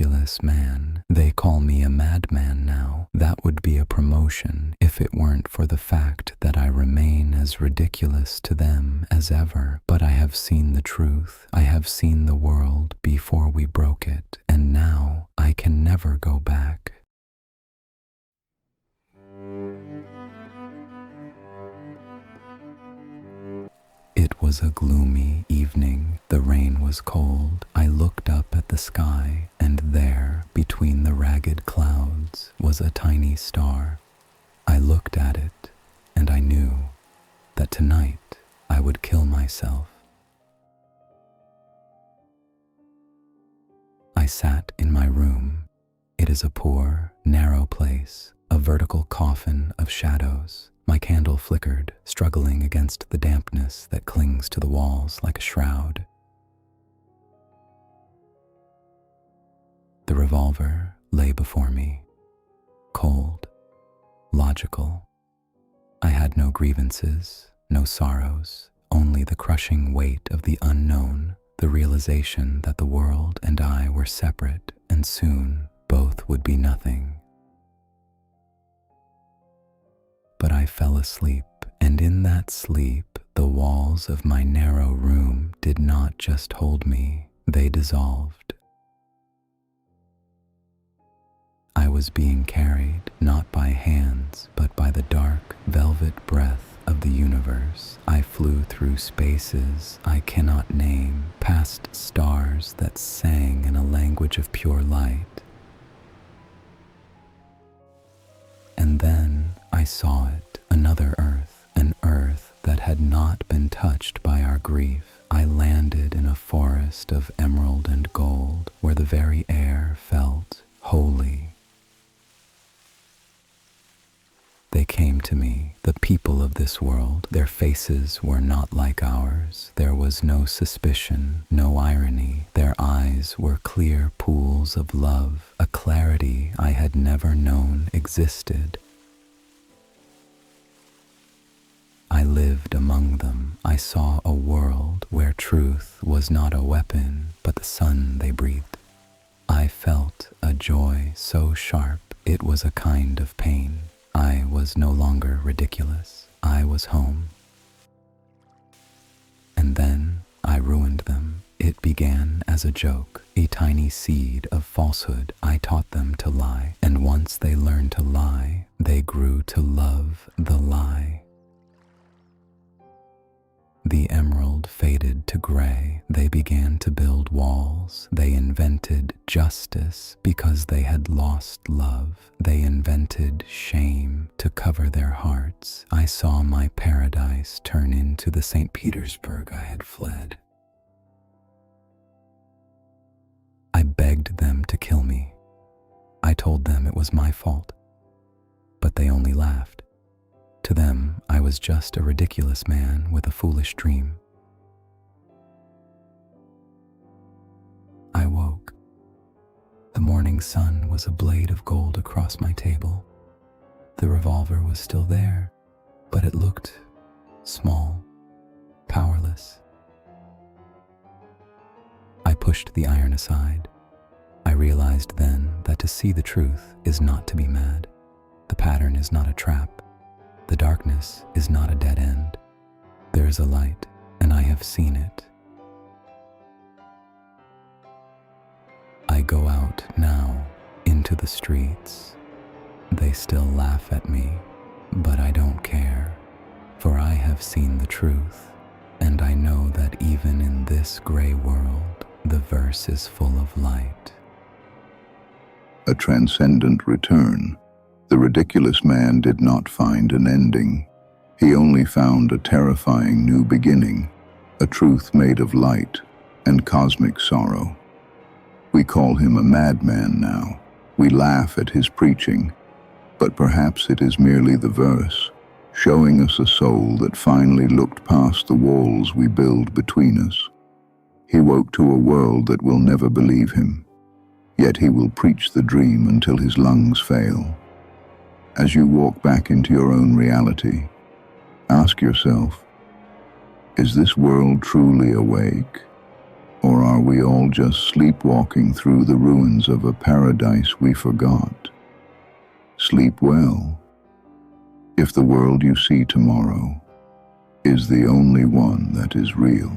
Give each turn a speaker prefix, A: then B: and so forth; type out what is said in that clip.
A: ridiculous man. They call me a madman now. That would be a promotion if it weren't for the fact that I remain as ridiculous to them as ever. But I have seen the truth. I have seen the world before we broke it, and now I can never go back. It was a gloomy evening. The rain was cold. I looked up at the sky, and there, between the ragged clouds, was a tiny star. I looked at it, and I knew that tonight I would kill myself. I sat in my room. It is a poor, narrow place, a vertical coffin of shadows. My candle flickered, struggling against the dampness that clings to the walls like a shroud. The revolver lay before me, cold, logical. I had no grievances, no sorrows, only the crushing weight of the unknown, the realization that the world and I were separate, and soon both would be nothing. But I fell asleep, and in that sleep, the walls of my narrow room did not just hold me, they dissolved. I was being carried, not by hands, but by the dark, velvet breath of the universe. I flew through spaces I cannot name, past stars that sang in a language of pure light. And then I saw it, another earth, an earth that had not been touched by our grief. I landed in a forest of emerald and gold, where the very air felt holy. They came to me, the people of this world. Their faces were not like ours. There was no suspicion, no irony. Their eyes were clear pools of love, a clarity I had never known existed. I lived among them. I saw a world where truth was not a weapon, but the sun they breathed. I felt a joy so sharp it was a kind of pain. I was no longer ridiculous. I was home. And then I ruined them. It began as a joke, a tiny seed of falsehood. I taught them to lie, and once they learned to lie, they grew to love the lie. The emerald faded to gray. They began to build walls. They invented justice because they had lost love. They invented shame to cover their hearts. I saw my paradise turn into the St. Petersburg I had fled. I begged them to kill me. I told them it was my fault, but they only laughed. To them, I was just a ridiculous man with a foolish dream. I woke. The morning sun was a blade of gold across my table. The revolver was still there, but it looked small, powerless. I pushed the iron aside. I realized then that to see the truth is not to be mad. The pattern is not a trap. The darkness is not a dead end. There is a light, and I have seen it. I go out now into the streets. They still laugh at me, but I don't care, for I have seen the truth, and I know that even in this gray world, the verse is full of light.
B: A transcendent return. The ridiculous man did not find an ending. He only found a terrifying new beginning, a truth made of light and cosmic sorrow. We call him a madman now. We laugh at his preaching, but perhaps it is merely the verse, showing us a soul that finally looked past the walls we build between us. He woke to a world that will never believe him, yet he will preach the dream until his lungs fail. As you walk back into your own reality, ask yourself, is this world truly awake? Or are we all just sleepwalking through the ruins of a paradise we forgot? Sleep well, if the world you see tomorrow is the only one that is real.